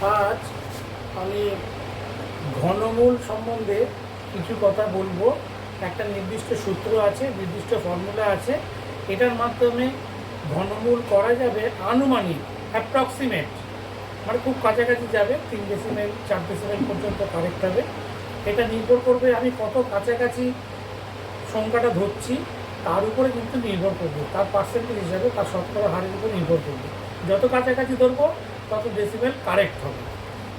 আজ আমি ঘনমূল সম্বন্ধে কিছু কথা বলবো। একটা নির্দিষ্ট সূত্র আছে, নির্দিষ্ট ফর্মুলা আছে, এটার মাধ্যমে ঘনমূল করা যাবে আনুমানিক, অ্যাপ্রক্সিমেট, মানে খুব কাছাকাছি যাবে, 3 ডেসিমেল 4 ডেসিমেল পর্যন্ত কারেক্ট হবে। এটা নির্ভর করবে আমি কত কাছাকাছি সংখ্যাটা ধরছি, তার উপরে কিন্তু নির্ভর করবে, তার পার্সেন্টেজ হিসাবে, তার শতকরা হারের উপর নির্ভর করবে। যত কাছাকাছি ধরবো তত ডেসিমেল কারেক্ট হবে।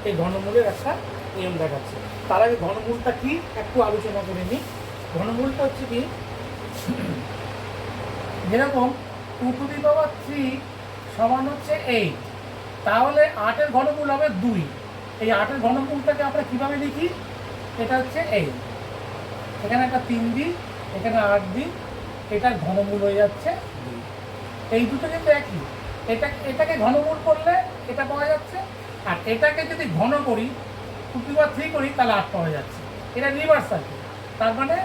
এই ঘনমূলের একটা নিয়ম দেখাচ্ছে। তার আগে ঘনমূলটা কি একটু আলোচনা করে নিই। ঘনমূলটা হচ্ছে কি, যেরকম 2⁻³ সমান হচ্ছে 8, তাহলে 8-এর ঘনমূল হবে 2। এই 8-এর ঘনমূলটাকে আমরা কীভাবে লিখি? এটা হচ্ছে 8, এখানে একটা 3 দিই, এখানে 8 দিই, এটার ঘনমূল হয়ে যাচ্ছে 2। এই দুটো কিন্তু একই। এটাকে ঘনমূল করলে এটা পাওয়া যাচ্ছে, আর এটাকে যদি ঘন করি, 2⁻³ করি, তাহলে 8 পাওয়া যাচ্ছে। এটা রিভার্স আর কি। তার মানে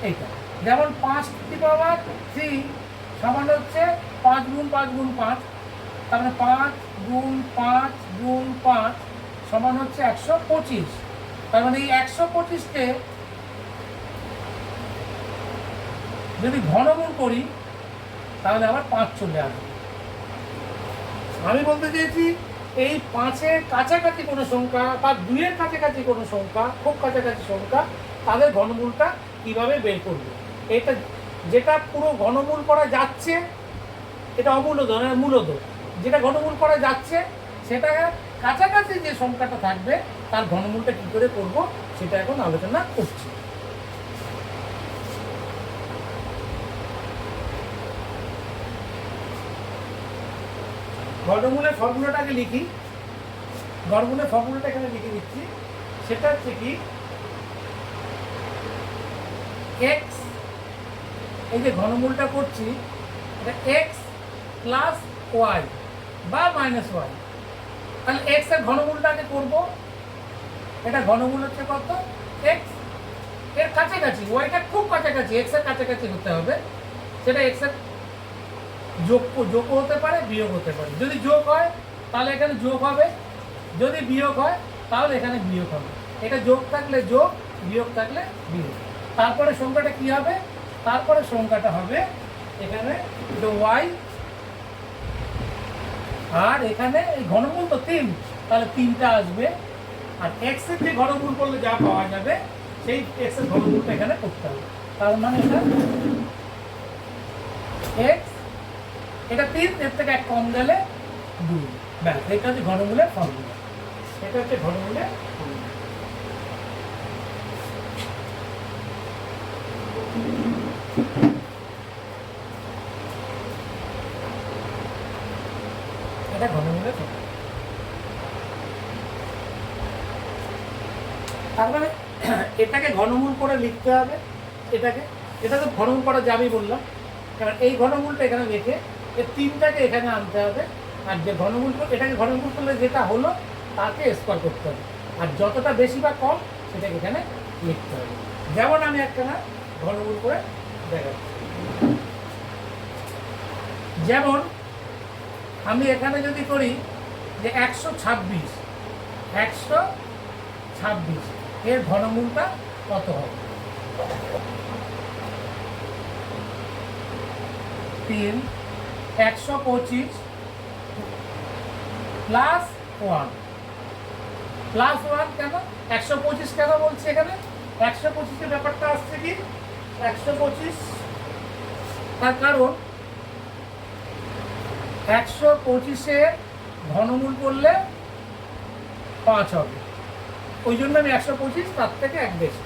এইটা, যেমন 5⁻³ সমান হচ্ছে 5 গুণ 5 গুণ 5, তার মানে 5 গুণ 5 গুণ 5 সমান হচ্ছে 125। তার মানে এই 125কে যদি ঘনমূল করি তাহলে আবার 5 চলে আসবে। আমি বলতে চেয়েছি এই 5-এর কাছাকাছি কোনো সংখ্যা বা 2-এর কাছাকাছি কোনো সংখ্যা, খুব কাছাকাছি সংখ্যা, তাদের ঘনমূলটা কীভাবে বের করবে। এটা যেটা পুরো ঘনমূল করা যাচ্ছে এটা অমূলদ, মূলদ। যেটা ঘনমূল করা যাচ্ছে সেটা কাছাকাছি যে সংখ্যাটা থাকবে তার ঘনমূলটা কী করে করব সেটা এখন আলোচনা করছি। ঘনমূলের ফর্মুলাটাকে লিখি। ঘনমূলের ফর্মুলাটা এখানে লিখে দিচ্ছি। সেটা হচ্ছে কি, এক্স, এই যে ঘনমূলটা করছি এটা এক্স প্লাস ওয়াই বা মাইনাস ওয়াই। তাহলে এক্স এর ঘনমূলটাকে করব, এটা ঘনমূল হচ্ছে কত? এক্স এর কাছাকাছি, ওয়াইটা খুব কাছাকাছি, এক্স এর কাছাকাছি হতে হবে। সেটা এক্স এর যোগ হতে পারে, বিয়োগ হতে পারে। যদি যোগ হয় তাহলে এখানে যোগ হবে, যদি বিয়োগ হয় তাহলে এখানে বিয়োগ হবে। এটা যোগ থাকলে যোগ, বিয়োগ থাকলে বিয়োগ। তারপরে সংখ্যাটা কি হবে? তারপরে সংখ্যাটা হবে এখানে ওয়াই, আর এখানে এই ঘনমূল তো 3, তাহলে 3টা আসবে। আর এক্স এর যে ঘনমূল করলে যা পাওয়া যাবে সেই এক্স এর ঘনমূলটা এখানে করতে হবে। তার মানে এটা এক্স, এটা 3, এর থেকে 1 কম গেলে 2। ব্যাস, এটা হচ্ছে ঘনমূলের ফর্মুলা। এটা হচ্ছে ঘনমূলের ফর্মুলা। এটা ঘনমূলের ফর্মুলা। তার মানে এটাকে ঘনমূল করে লিখতে হবে। এটা তো ঘনমূল করা যাবেই বললাম। কারণ এই ঘনমূলটা এখানে রেখে এই 3টাকে এখানে আনতে হবে, আর যে ঘনমূল এটাকে ঘনমূল করলে যেটা হলো তাকে স্কোয়ার করতে হবে, আর যতটা বেশি বা কম সেটাকে এখানে লিখতে হবে। যেমন আমি একখানা ঘনমূল করে দেখাচ্ছি। যেমন আমি এখানে যদি করি যে 126 এর ঘনমূলটা কত হবে? 3 125 প্লাস 1 কেন 125 কেন বলছি? এখানে 125-এর ব্যাপারটা আসছে কি, 125 তার কারণ 125-এর ঘনমূল করলে 5 হবে, ওই জন্য আমি 125 তার থেকে 1 বেশি।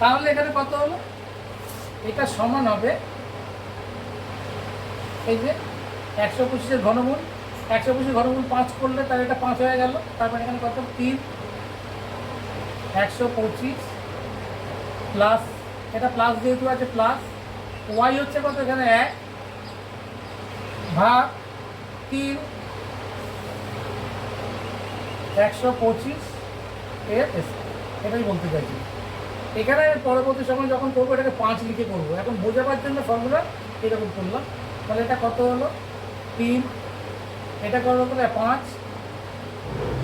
তাহলে এখানে কত হলো? এটা সমান হবে এই যে 125-এর ঘনমূল, 125-এর ঘনমূল 5 করলে তাহলে এটা 5 হয়ে গেল। তারপরে এখানে কত? 3 125 প্লাস, এটা প্লাস যেহেতু আছে প্লাস, ওয়াই হচ্ছে কত? এখানে 1 ভাগ 3 125 এর স্কয়ার। এটাই বলতে চাইছি। এখানে পরবর্তী সময় যখন করবো এটাকে 5 লিখে করবো। এখন বোঝাবার জন্য ফর্মুলা এরকম করলাম। তাহলে এটা কত হলো? 3, এটা কত হলো? 5,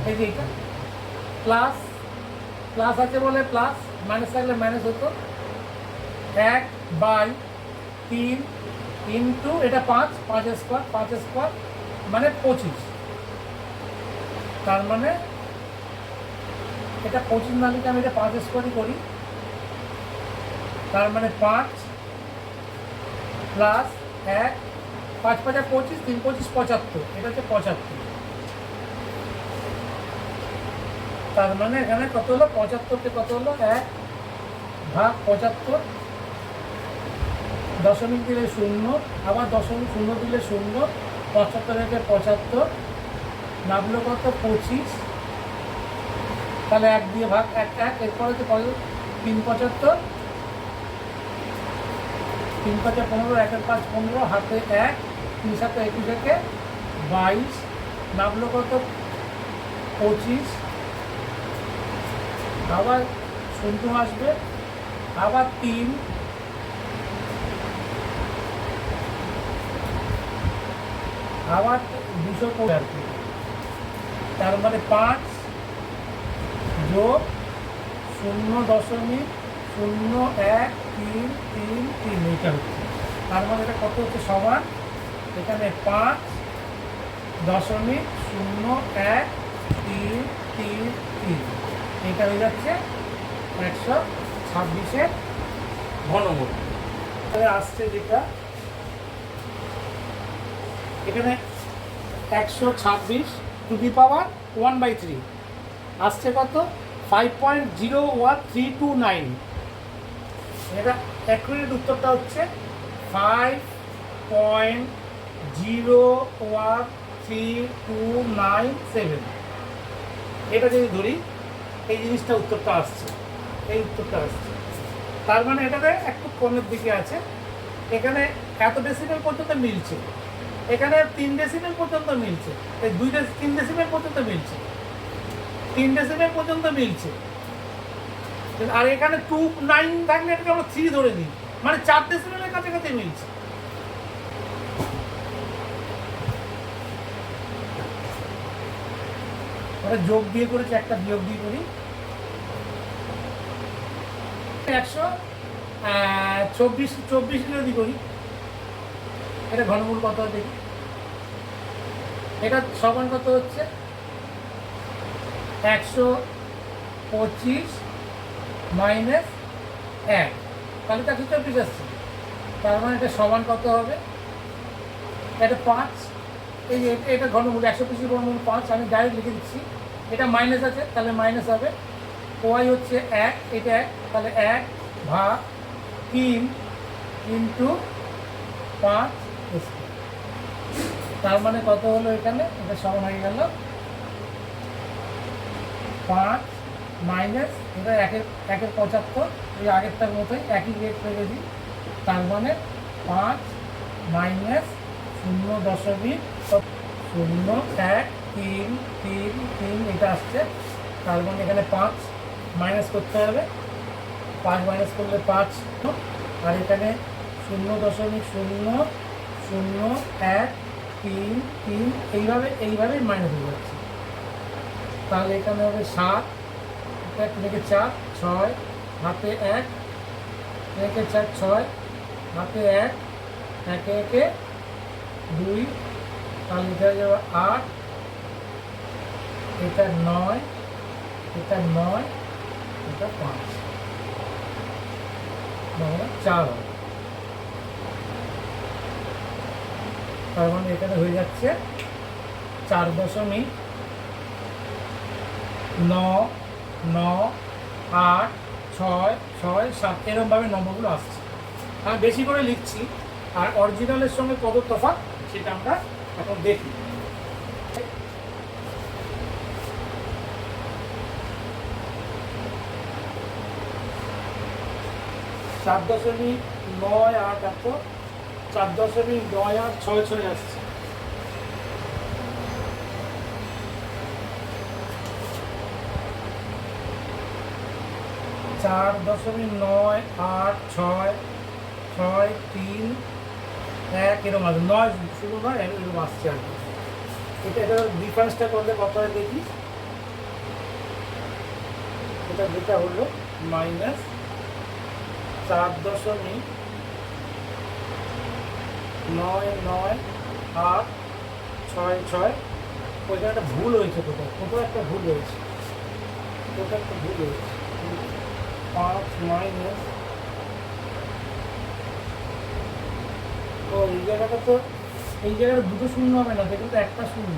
এই যে যে এটা প্লাস প্লাস আছে বলে প্লাস, মাইনাস থাকলে মাইনাস হতো। 1/3 ইন্টু এটা 5, 5 স্কোয়ার, 5 স্কোয়ার মানে 25। তার মানে এটা 25 না লিখে আমি এটা 5 স্কোয়ারই করি। তার মানে 5 প্লাস 1, 5 5 25, 3 25 75, এটা হচ্ছে 75। তার মানে এখানে কত হলো? 75কে কত হলো? 1/75, দশমিক দিলে 0, আবার দশমিক 0 দিলে 0, 75 থেকে 75 নামলো কত? 25। তাহলে 1 দিয়ে ভাগ, 1 1, এরপরে তো 3 75, 3 5 15, 1 5 15, হাতে 1, 3 7 21 থেকে 22 নামলো কত? 25। আবার 0 আসবে, আবার 3, আবার 200 করে আর কি। তার মানে 5 যোগ 0.013333, এইটা হচ্ছে। তার মানে এটা কত হচ্ছে? সমান এখানে 5.013333, এইটা হয়ে যাচ্ছে 126-এর ঘনমূল। তাহলে আসছে যেটা এখানে 126 আসছে কত? 5.01329। এটা অ্যাকুরেট উত্তরটা হচ্ছে 5.01329.7। এটা যদি ধরি, এই জিনিসটা উত্তরটা আসছে, এই উত্তরটা আসছে। তার মানে এটাতে একটু কমের দিকে আছে। এখানে এত ডেসিমেল পর্যন্ত মিলছে, এখানে 3 ডেসিমেল পর্যন্ত মিলছে, এই 3 ডেসিমেল পর্যন্ত মিলছে, 3 ডেসিমেল পর্যন্ত মিলছে। আর এখানে 29 থাকলে এটাকে আমরা 3 ধরে নিই, মানে 4 ডেসিমেলের কাছাকাছি মিলছে। ওটা যোগ দিয়ে করেছি, একটা বিয়োগ দিয়ে করি। 124 যদি করি, এটা ঘনমূল কত দেখি। এটা সমান কত হচ্ছে? 125 মাইনাস 1, তাহলে তো 124 আসছে। তার মানে এটা সমান কত হবে? এটা 5, এই যে এটা ঘনমূল, 125 ঘনমূল 5, আমি ডাইরেক্ট লিখে দিচ্ছি। এটা মাইনাস আছে, তাহলে মাইনাস হবে। ওয়াই হচ্ছে 1, এটা 1, তাহলে 1/3 ইন্টু 5। তার মানে কত হলো? এখানে এটা সমান হয়ে গেল 5 মাইনাস এটা 1-এর 75, ওই আগেরটার মতোই একই রেট রেখে দিই। তার মানে 5 মাইনাস 0.01333, এটা আসছে। তার মানে এখানে 5 মাইনাস করতে হবে, 5 মাইনাস করলে 5, আর এখানে 0.00133, এইভাবেই মাইনাস হয়ে যাচ্ছে। তাহলে এখানে হবে 7, 1 থেকে 4, 6, হাতে 1, 1 4 6, হাতে 1, 1 1 2, তাহলে এটা হয়ে যাবে 8, এটা 9, এটা 9, এটা 5, 4 হবে। তার মানে এখানে হয়ে যাচ্ছে 4.99866 এরকমভাবে নম্বরগুলো আসছে। আমি বেশি করে লিখছি, আর অরিজিনালের সঙ্গে কত তফাৎ সেটা আমরা এখন দেখি। 4.98 এত 4.9866 আসছে। 4.986631 এরকম আসবে, 9 শুধু নয়, এরকম আসছে আর কি। এটা ডিফারেন্সটা করলে কত হয় দেখি। এটা যেটা হলো মাইনাস 4.998666। ওইটা একটা ভুল হয়েছে, কোথাও একটা ভুল হয়েছে, কোথাও একটা ভুল হয়েছে। 5 মাইনাস, ও এই জায়গাটা তো, এই জায়গাটা দুটো শূন্য হবে না, দেখুন তো একটা শূন্য,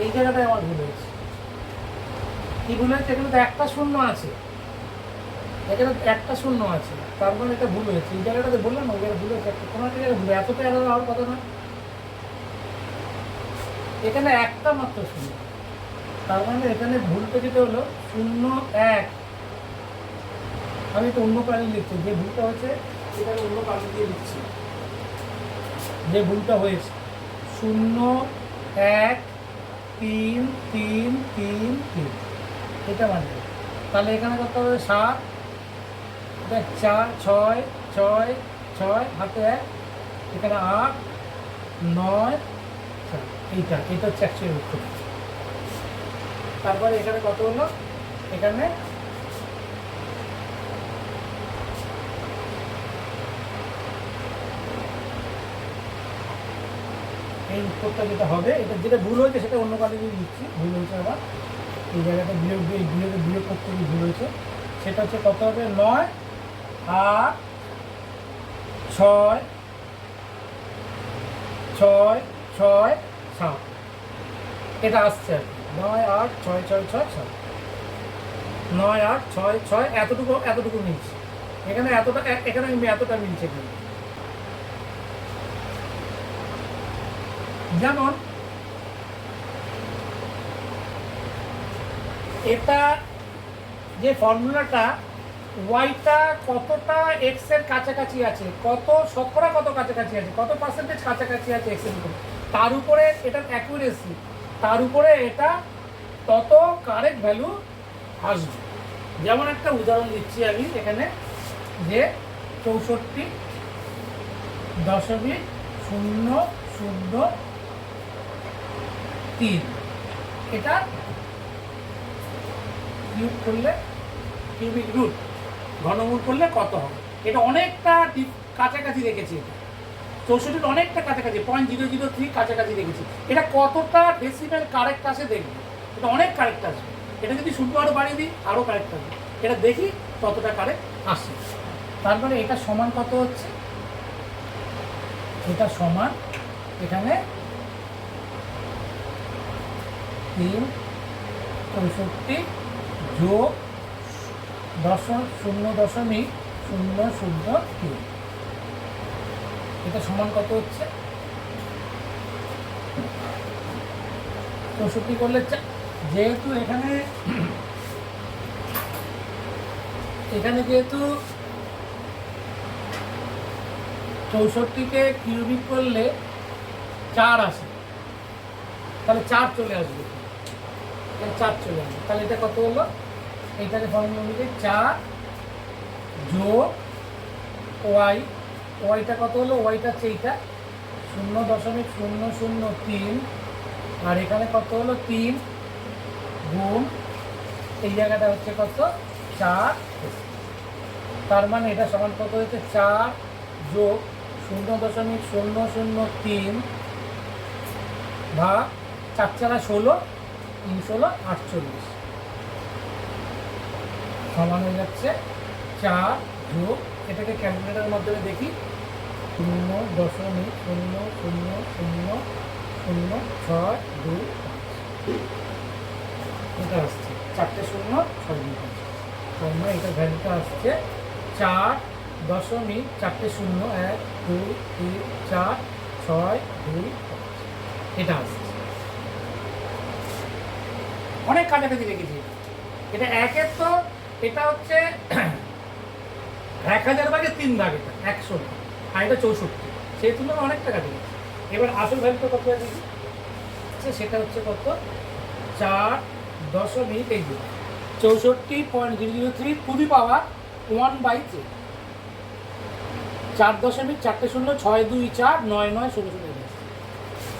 এই জায়গাটায় আমার ভুল হয়েছে। কি ভুল হয়েছে? এখানে তো একটা শূন্য আছে, এখানে একটা শূন্য আছে, তার মানে এটা ভুল হয়েছে। এই জায়গাটাতে বললাম না, ওই জায়গায় ভুল হয়েছে, একটা কোনো একটা জায়গায় ভুল, এতটা এরর হওয়ার কথা না। এখানে একটা মাত্র শূন্য, তার মানে এখানে ভুলটা যেটা হলো 0 1। আমি তো অন্য কালি লিখছি, যে ভুলটা হয়েছে সেটাকে অন্য কালি দিয়ে লিখছি। যে ভুলটা হয়েছে 0 1 3 3 3 3, এটা মানে তাহলে এখানে কত হবে 7, 4 6 6 6 হাতে 1, এখানে 8 9 4, এইটা হচ্ছে অ্যাকচুয়ালি উত্তর। তারপরে এখানে কত হলো? এখানে এই উত্তরটা যেটা হবে, এটা যেটা ভুল হয়েছে সেটা অন্য কালে দিয়ে লিখছি, ভুল হয়েছে আবার এই জায়গাটা বিয়োগ দিয়ে, বিয়োগ করতে গিয়ে ভুল হয়েছে। সেটা হচ্ছে কত হবে 9 8 6 6 6 7, এটা আসছে আর কি 9 8 6 6 6 7, 9 8 6 6, এতটুকু মিলছে এখানে, এখানে এতটা মিলছে কিন্তু। যেমন এটা যে ফর্মুলাটা, ওয়াইটা কতটা এক্স এর কাছাকাছি আছে, কত শতকরা কত কাছাকাছি আছে, কত পার্সেন্টেজ কাছাকাছি আছে এক্স এর উপরে, তার উপরে এটার অ্যাকুরেসি, তার উপরে এটা তত কারেক্ট ভ্যালু আসবে। যেমন একটা উদাহরণ দিচ্ছি আমি এখানে, যে 64.003, এটা কিউব করলে, কিউবিক রুট ঘনমূল করলে কত হবে? এটা অনেকটা কাছাকাছি রেখেছি, এটা 64 অনেকটা কাছাকাছি, 0.003 কাছাকাছি রেখেছি। এটা কতটা ডেসিমেল কারেক্ট আসে দেখবে, এটা অনেক কারেক্ট আসবে। এটা যদি শুধু আরও বাড়িয়ে দিই আরও কারেক্ট আসবে, এটা দেখি কতটা কারেক্ট আসে। তারপরে এটা সমান কত হচ্ছে? এটা সমান এখানে 364 যোগ 0.003, এটা সমান কত হচ্ছে? 64 করলে, যেহেতু এখানে যেহেতু 64কে কিউবিক করলে 4 আসে, তাহলে 4 চলে আসবে, 4 চলে আসবে। তাহলে এটা কত হলো? এইটাকে ফর্মুলা অনুযায়ী 4 যোগ ওয়াই, ওয়াইটা কত হলো? ওয়াইটা হচ্ছে এইটা 0.003, আর এখানে কত হলো? 3 গুণ এই জায়গাটা হচ্ছে কত? 4। তার মানে এটা সমান কত হচ্ছে? 4 যোগ 0.003 ভাগ 4 4 16, 3 16 48, সমান হয়ে যাচ্ছে 4 যোগ, এটাকে ক্যালকুলেটারের মাধ্যমে দেখি, 0.0000625, এটা আসছে 4টে 0 6 2 5, তার মানে এটার ভ্যালুটা আসছে 4.4টে 0 1 2 3 4 6 2 5, এটা আসছে। অনেক কাছাকাছি রেখেছি এটা। একের তো এটা হচ্ছে 1000 ভাগে 3 ভাগ, এটা 100, আর এটা 64, সেই তুলনায় অনেকটা কাছাকাছি। এবার আসল ভ্যালুটা কত আছে সেটা হচ্ছে কত? 4.64.003 টু দি পাওয়ার 1/3, 4.4 0 6 2 4 9 9 0 0।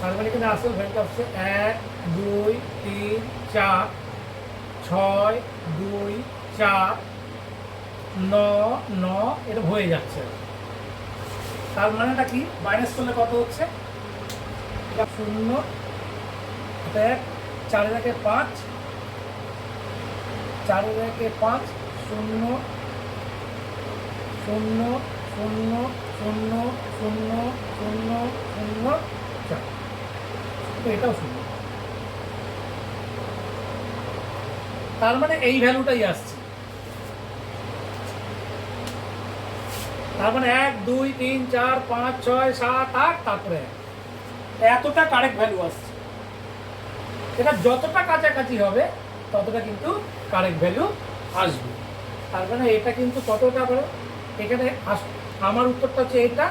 তার মানে এখানে আসল ভ্যালুটা হচ্ছে 1 2 3 4 6 2 4 9 9 এটা হয়ে যাচ্ছে। তার মানেটা কি মাইনাস করলে কত হচ্ছে? এটা 0 1 4 এর একে 5 4 এর একে 5 0 0 0 0 0 0 0 4 এটাও 0। তার মানে এই ভ্যালুটাই আসছে। তার মানে 1 2 3 4 5 6 7 8 তারপরে এতটা কারেক্ট ভ্যালু আসছে। এটা যতটা কাছাকাছি হবে ততটা কিন্তু কারেক্ট ভ্যালু আসবে। তার মানে এটা কিন্তু কতটা বড়, এখানে আমার উত্তরটা হচ্ছে এটা,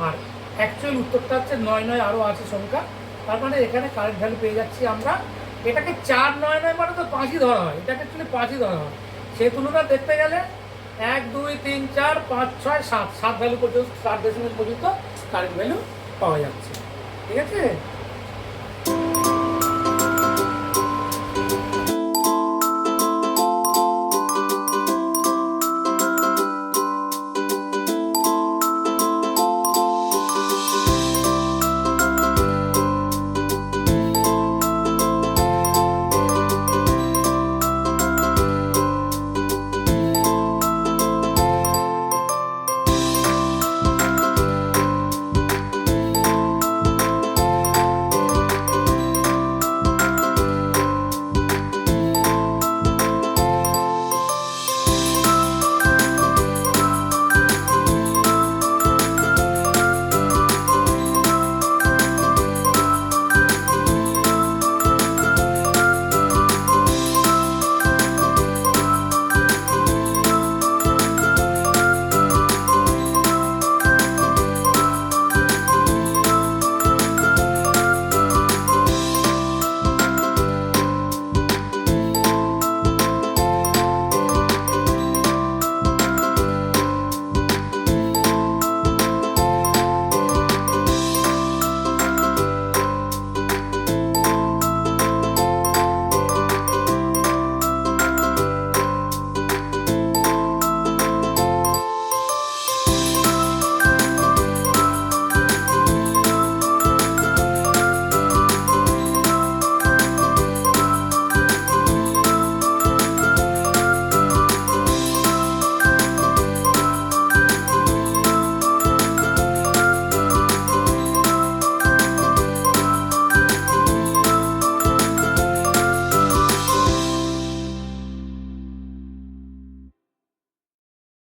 আর অ্যাকচুয়াল উত্তরটা হচ্ছে 9 9 আরও আছে সংখ্যা। তার মানে এখানে কারেক্ট ভ্যালু পেয়ে যাচ্ছি আমরা। এটাকে 4 9 9 মানে তো 5ই ধরা হয়, এটাকে অ্যাকচুয়ালি 5ই ধরা হয়। সেই তুলনায় দেখতে গেলে 1 2 3 4 5 6 7 7 ভ্যালু পর্যন্ত 7 ডেসিমেল পর্যন্ত কারেক্ট ভ্যালু পাওয়া যাচ্ছে। ঠিক আছে।